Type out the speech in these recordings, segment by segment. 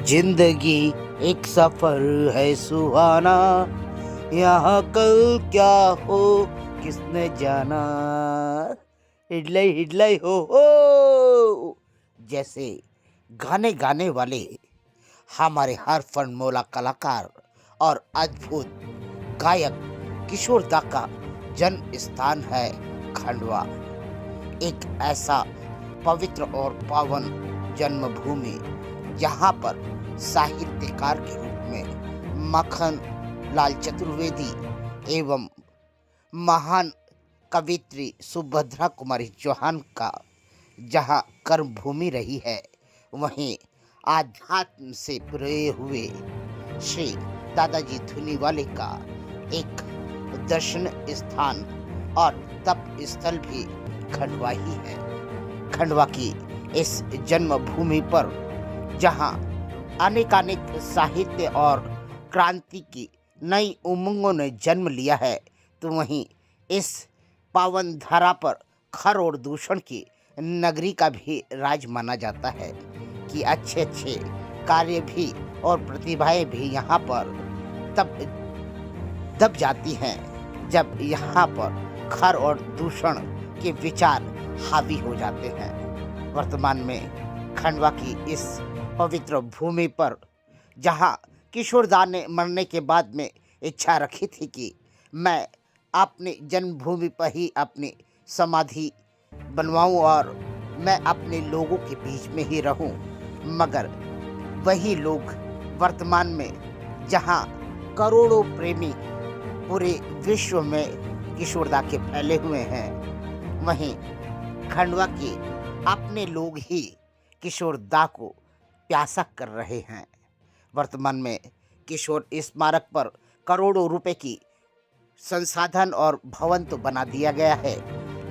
जिंदगी एक सफर है सुहाना, यहाँ कल क्या हो किसने जाना। हिडलई हिडलई हो जैसे गाने गाने वाले हमारे हर फनमोला कलाकार और अद्भुत गायक किशोर दा का जन्म स्थान है खंडवा। एक ऐसा पवित्र और पावन जन्मभूमि यहाँ पर साहित्यकार के रूप में मक्खन लाल चतुर्वेदी एवं महान कवित्री सुभद्रा कुमारी चौहान का जहाँ कर्मभूमि रही है, वहीं आध्यात्म से प्रेरित हुए श्री दादाजी धुनीवाले का एक दर्शन स्थान और तप स्थल भी खंडवा ही है। खंडवा की इस जन्मभूमि पर जहाँ अनेकानेक साहित्य और क्रांति की नई उमंगों ने जन्म लिया है, तो वहीं इस पावन धरा पर खर और दूषण की नगरी का भी राज माना जाता है कि अच्छे अच्छे कार्य भी और प्रतिभाएं भी यहाँ पर तब दब जाती हैं जब यहाँ पर खर और दूषण के विचार हावी हो जाते हैं। वर्तमान में खंडवा की इस पवित्र भूमि पर जहाँ किशोर दा ने मरने के बाद में इच्छा रखी थी कि मैं अपनी जन्मभूमि पर ही अपनी समाधि बनवाऊं और मैं अपने लोगों के बीच में ही रहूं, मगर वही लोग वर्तमान में जहां करोड़ों प्रेमी पूरे विश्व में किशोर दा के फैले हुए हैं, वहीं खंडवा के अपने लोग ही किशोर दा को प्यासा कर रहे हैं। वर्तमान में किशोर स्मारक पर करोड़ों रुपए की संसाधन और भवन तो बना दिया गया है,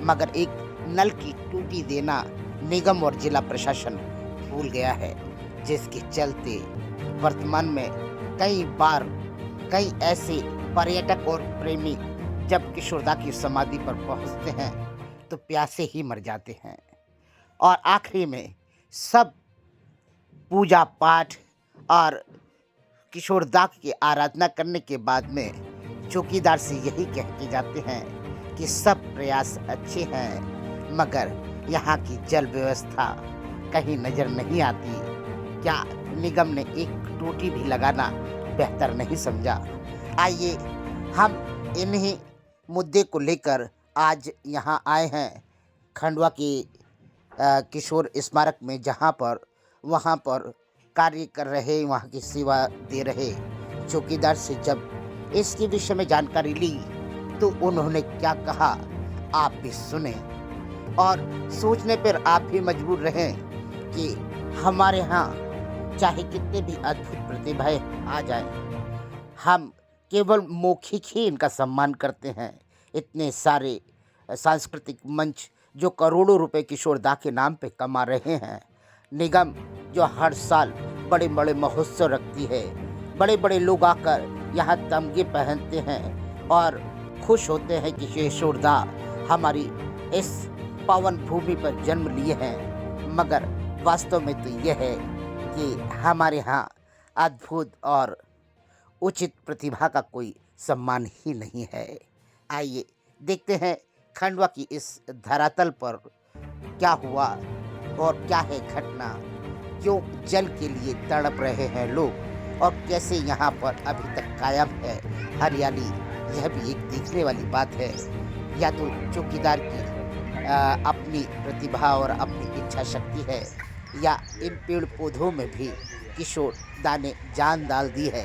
मगर एक नल की टूटी देना निगम और जिला प्रशासन भूल गया है, जिसके चलते वर्तमान में कई बार कई ऐसे पर्यटक और प्रेमी जब किशोर दा की समाधि पर पहुंचते हैं तो प्यासे ही मर जाते हैं और आखिरी में सब पूजा पाठ और किशोर दा की आराधना करने के बाद में चौकीदार से यही कह के जाते हैं कि सब प्रयास अच्छे हैं, मगर यहाँ की जल व्यवस्था कहीं नजर नहीं आती। क्या निगम ने एक टूटी भी लगाना बेहतर नहीं समझा? आइए हम इन्हीं मुद्दे को लेकर आज यहाँ आए हैं खंडवा के किशोर स्मारक में, जहाँ पर वहाँ पर कार्य कर रहे, वहाँ की सेवा दे रहे चौकीदार से जब इसके विषय में जानकारी ली तो उन्होंने क्या कहा आप भी सुने और सोचने पर आप भी मजबूर रहें कि हमारे यहाँ चाहे कितने भी अद्भुत प्रतिभाएं आ जाएं, हम केवल मौखिक ही इनका सम्मान करते हैं। इतने सारे सांस्कृतिक मंच जो करोड़ों रुपए किशोर दा के नाम पे कमा रहे हैं, निगम जो हर साल बड़े बड़े महोत्सव रखती है, बड़े बड़े लोग आकर यहाँ तमगे पहनते हैं और खुश होते हैं कि किशोर दा हमारी इस पावन भूमि पर जन्म लिए हैं, मगर वास्तव में तो यह है कि हमारे यहाँ अद्भुत और उचित प्रतिभा का कोई सम्मान ही नहीं है। आइए देखते हैं खंडवा की इस धरातल पर क्या हुआ और क्या है घटना, क्यों जल के लिए तड़प रहे हैं लोग और कैसे यहाँ पर अभी तक कायम है हरियाली। यह भी एक देखने वाली बात है। या तो चौकीदार की अपनी प्रतिभा और अपनी इच्छा शक्ति है, या इन पेड़ पौधों में भी किशोर दा ने जान डाल दी है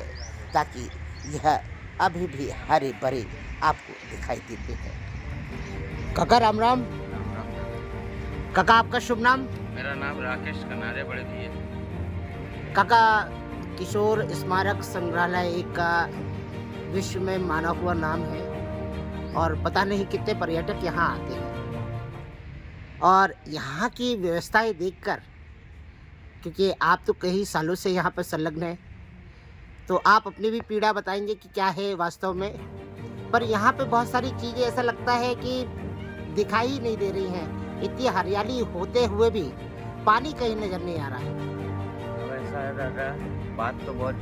ताकि यह अभी भी हरे भरे आपको दिखाई देते हैं। काका राम राम। काका आपका शुभ नाम? मेरा नाम राकेश कनारे बड़े भी है। काका, किशोर स्मारक संग्रहालय एक का विश्व में माना हुआ नाम है और पता नहीं कितने पर्यटक यहाँ आते हैं, और यहाँ की व्यवस्थाएं देखकर, क्योंकि आप तो कई सालों से यहाँ पर संलग्न हैं, तो आप अपनी भी पीड़ा बताएंगे कि क्या है वास्तव में। पर यहाँ पे बहुत सारी चीज़ें ऐसा लगता है कि दिखाई ही नहीं दे रही हैं। इतनी हरियाली होते हुए भी पानी कहीं नजर नहीं आ रहा है। अब ऐसा है दादा, बात तो बहुत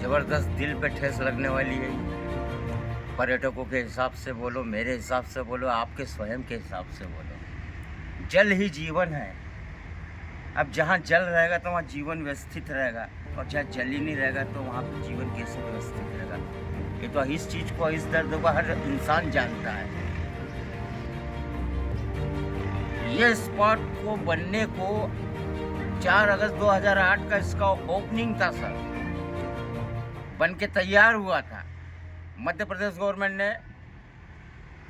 जबरदस्त दिल पे ठेस लगने वाली है। पर्यटकों के हिसाब से बोलो, मेरे हिसाब से बोलो, आपके स्वयं के हिसाब से बोलो, जल ही जीवन है। अब जहाँ जल रहेगा तो वहाँ जीवन व्यवस्थित रहेगा, और जहाँ जल ही नहीं रहेगा तो वहाँ पर जीवन कैसे व्यवस्थित रहेगा। ये तो इस चीज़ को, इस दर्द को हर इंसान जानता है। ये स्पॉट को बनने को 4 अगस्त 2008 का इसका ओपनिंग था सर, बन के तैयार हुआ था। मध्य प्रदेश गवर्नमेंट ने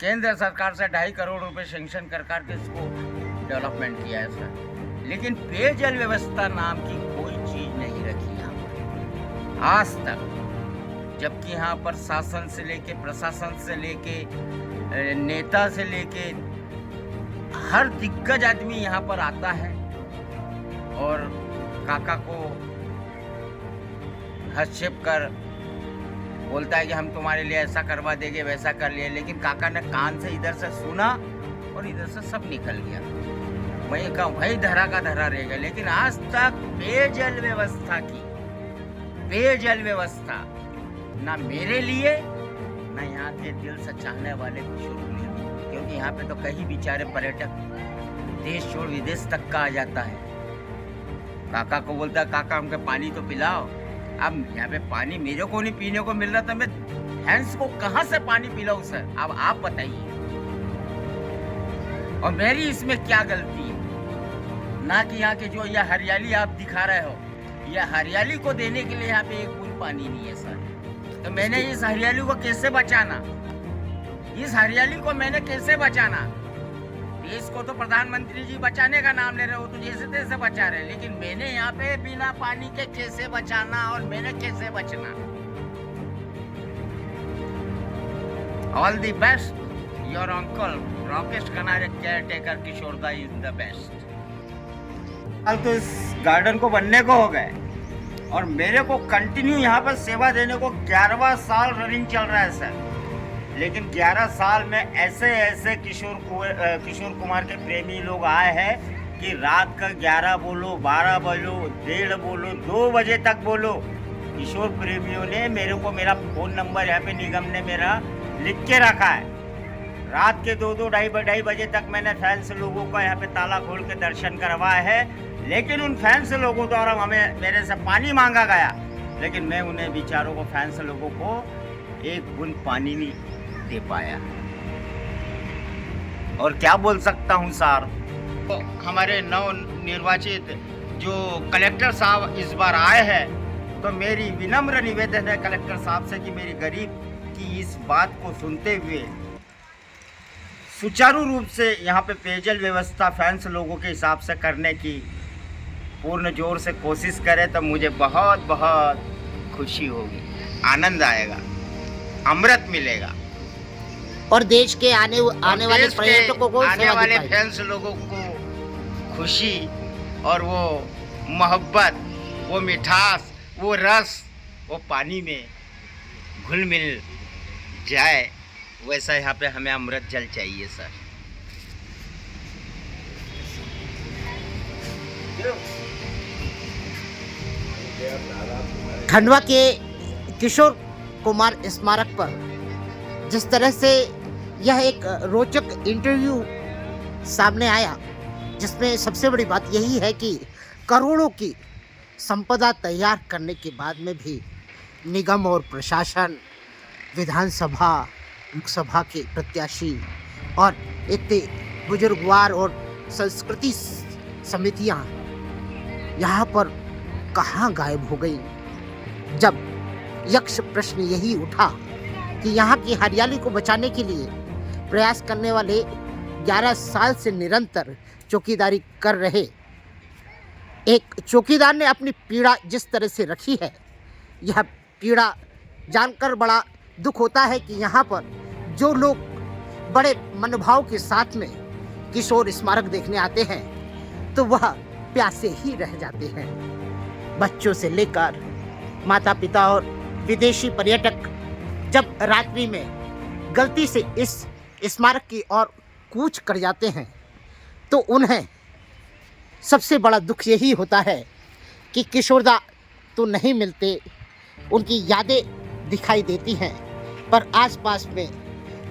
केंद्र सरकार से 2.5 करोड़ रुपए सेंक्शन कर के इसको डेवलपमेंट किया है सर, लेकिन पेयजल व्यवस्था नाम की कोई चीज नहीं रखी यहाँ पर आज तक। जबकि यहाँ पर शासन से लेके, प्रशासन से लेके, नेता से लेके हर दिग्गज आदमी यहाँ पर आता है और काका को हस्तक्षेप कर बोलता है कि हम तुम्हारे लिए ऐसा करवा देंगे, वैसा कर लिया। लेकिन काका ने कान से इधर से सुना और इधर से सब निकल गया। वही कहा, वही धरा का धरा रह गया। लेकिन आज तक पेयजल व्यवस्था ना मेरे लिए, ना यहाँ के दिल से चाहने वाले किशोर के लिए, क्योंकि यहाँ पे तो कई बेचारे पर्यटक देश छोड़ विदेश तक का आ जाता है। काका को बोलता है, काका हमको पानी तो पिलाओ। अब यहाँ पे पानी मेरे को नहीं पीने को मिल रहा, तो मैं हैंड्स को कहाँ से पानी पिलाऊं सर? अब आप बताइए, और मेरी इसमें क्या गलती है? ना कि यहाँ के जो यह हरियाली आप दिखा रहे हो, यह हरियाली को देने के लिए यहाँ पे एक बूंद पानी नहीं है सर। तो मैंने इस हरियाली को कैसे बचाना? इस हरियाली को मैंने कैसे बचाना? देश को तो प्रधानमंत्री जी बचाने का नाम ले रहे हो, तो जैसे तैसे बचा रहे, लेकिन मैंने यहाँ पे बिना पानी के कैसे बचाना और मैंने कैसे बचना? All the best, your uncle Rakesh Kanare, caretaker किशोरदा इज द बेस्ट। कल तो इस गार्डन को बनने को हो गए और मेरे को कंटिन्यू यहाँ पर सेवा देने को 11वां साल रनिंग चल रहा है सर। लेकिन 11 साल में ऐसे किशोर कुमार के प्रेमी लोग आए हैं कि रात का 11 बोलो, 12 बोलो, 1:30 बोलो, 2 बजे तक बोलो, किशोर प्रेमियों ने मेरे को मेरा फ़ोन नंबर यहाँ पे निगम ने मेरा लिख के रखा है। रात के 2-2, 2:30 बजे तक मैंने फैंस लोगों का यहाँ पे ताला खोल के दर्शन करवाया है। लेकिन उन फैंस लोगों द्वारा हमें मेरे से पानी मांगा गया, लेकिन मैं उन्हें बेचारों को, फैंस लोगों को एक बूंद पानी नहीं दे पाया। और क्या बोल सकता हूँ सर? तो हमारे नव निर्वाचित जो कलेक्टर साहब इस बार आए हैं, तो मेरी विनम्र निवेदन है कलेक्टर साहब से कि मेरी गरीब की इस बात को सुनते हुए सुचारू रूप से यहाँ पे पेयजल व्यवस्था फैंस लोगों के हिसाब से करने की पूर्ण जोर से कोशिश करें, तो मुझे बहुत बहुत खुशी होगी, आनंद आएगा, अमृत मिलेगा। और देश के आने वाले पर्यटकों को, आने वाले फैंस लोगों को खुशी और वो मोहब्बत, वो मिठास, वो रस, वो पानी में घुल मिल जाए, वैसा यहाँ पे हमें अमृत जल चाहिए सर। खंडवा के किशोर कुमार स्मारक पर जिस तरह से यह एक रोचक इंटरव्यू सामने आया, जिसमें सबसे बड़ी बात यही है कि करोड़ों की संपदा तैयार करने के बाद में भी निगम और प्रशासन, विधानसभा, लोकसभा के प्रत्याशी और इतने बुजुर्गवार और संस्कृति समितियां यहाँ पर कहाँ गायब हो गई, जब यक्ष प्रश्न यही उठा कि यहाँ की हरियाली को बचाने के लिए प्रयास करने वाले 11 साल से निरंतर चौकीदारी कर रहे एक चौकीदार ने अपनी पीड़ा जिस तरह से रखी है, यह पीड़ा जानकर बड़ा दुख होता है कि यहाँ पर जो लोग बड़े मनोभाव के साथ में किशोर स्मारक देखने आते हैं, तो वह प्यासे ही रह जाते हैं। बच्चों से लेकर माता पिता और विदेशी पर्यटक जब रात्रि में गलती से इस स्मारक की ओर कूच कर जाते हैं, तो उन्हें सबसे बड़ा दुख यही होता है कि किशोरदा तो नहीं मिलते, उनकी यादें दिखाई देती हैं, पर आसपास में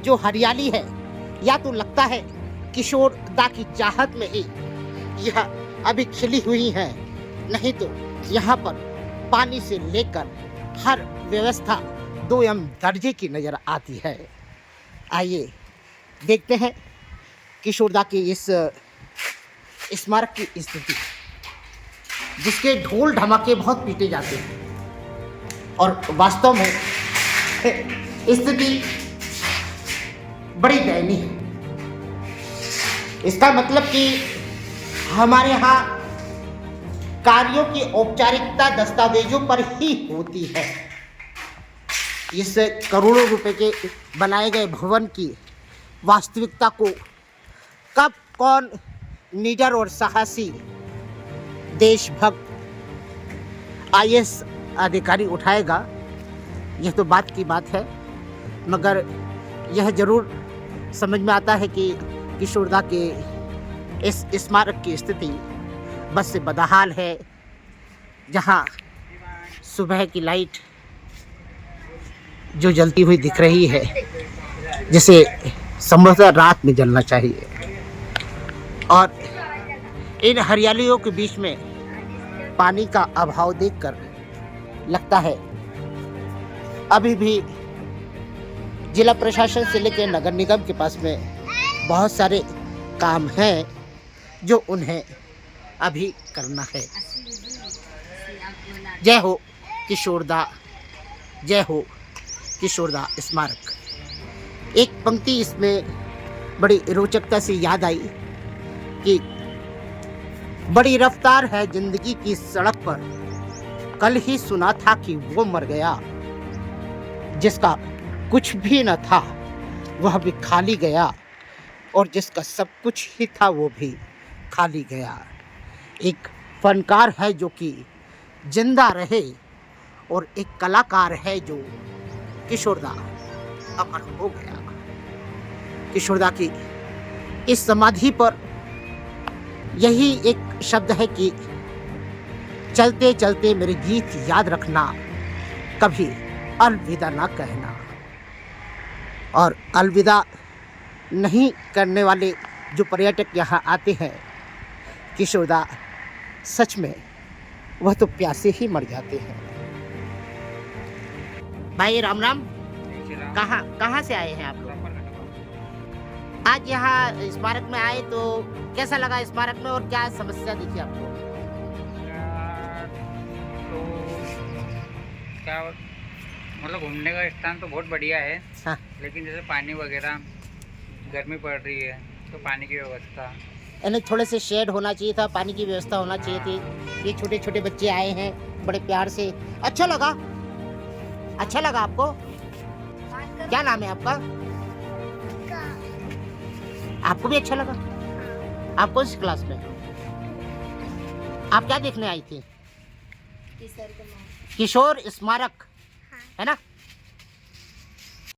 जो हरियाली है या तो लगता है किशोरदा की चाहत में ही यह अभी खिली हुई है, नहीं तो यहाँ पर पानी से लेकर हर व्यवस्था 2M दर्जे की नज़र आती है। आइए देखते हैं किशोरदा की इस स्मारक की स्थिति, जिसके ढोल ढमाके बहुत पीटे जाते हैं और वास्तव में स्थिति बड़ी दयनीय है। इसका मतलब कि हमारे यहाँ कार्यों की औपचारिकता दस्तावेजों पर ही होती है। इस करोड़ों रुपए के बनाए गए भवन की वास्तविकता को कब कौन निडर और साहसी देशभक्त IAS अधिकारी उठाएगा, यह तो बात की बात है, मगर यह जरूर समझ में आता है कि किशोरदा के इस स्मारक की स्थिति बस से बदहाल है। जहां सुबह की लाइट जो जलती हुई दिख रही है, जिसे संभवतः रात में जलना चाहिए, और इन हरियालियों के बीच में पानी का अभाव देखकर लगता है अभी भी जिला प्रशासन से लेकर नगर निगम के पास में बहुत सारे काम हैं जो उन्हें अभी करना है। जय हो किशोरदा, जय हो किशोरदा स्मारक। एक पंक्ति इसमें बड़ी रोचकता से याद आई कि बड़ी रफ्तार है जिंदगी की सड़क पर, कल ही सुना था कि वो मर गया, जिसका कुछ भी न था वह भी खाली गया, और जिसका सब कुछ ही था वो भी खाली गया। एक फनकार है जो कि जिंदा रहे, और एक कलाकार है जो किशोरदा अमर हो गया। किशोरदा की इस समाधि पर यही एक शब्द है कि चलते चलते मेरे गीत याद रखना, कभी अलविदा ना कहना। और अलविदा नहीं करने वाले जो पर्यटक यहाँ आते हैं किशोरदा, सच में वह तो प्यासे ही मर जाते हैं। भाई राम राम, कहाँ से आए हैं आप लोग? आज यहाँ स्मारक में आए तो कैसा लगा स्मारक में, और क्या समस्या दिखी आपको? तो क्या मतलब घूमने का स्थान तो बहुत बढ़िया है। हाँ। लेकिन जैसे पानी वगैरह, गर्मी पड़ रही है तो पानी की व्यवस्था, यानी थोड़े से शेड होना चाहिए था, पानी की व्यवस्था होना चाहिए थी। ये छोटे छोटे बच्चे आए हैं बड़े प्यार से, अच्छा लगा आपको? क्या नाम है आपका? आपको भी अच्छा लगा? आप कौन सी क्लास में? आप क्या देखने आई थी? किशोर स्मारक है ना?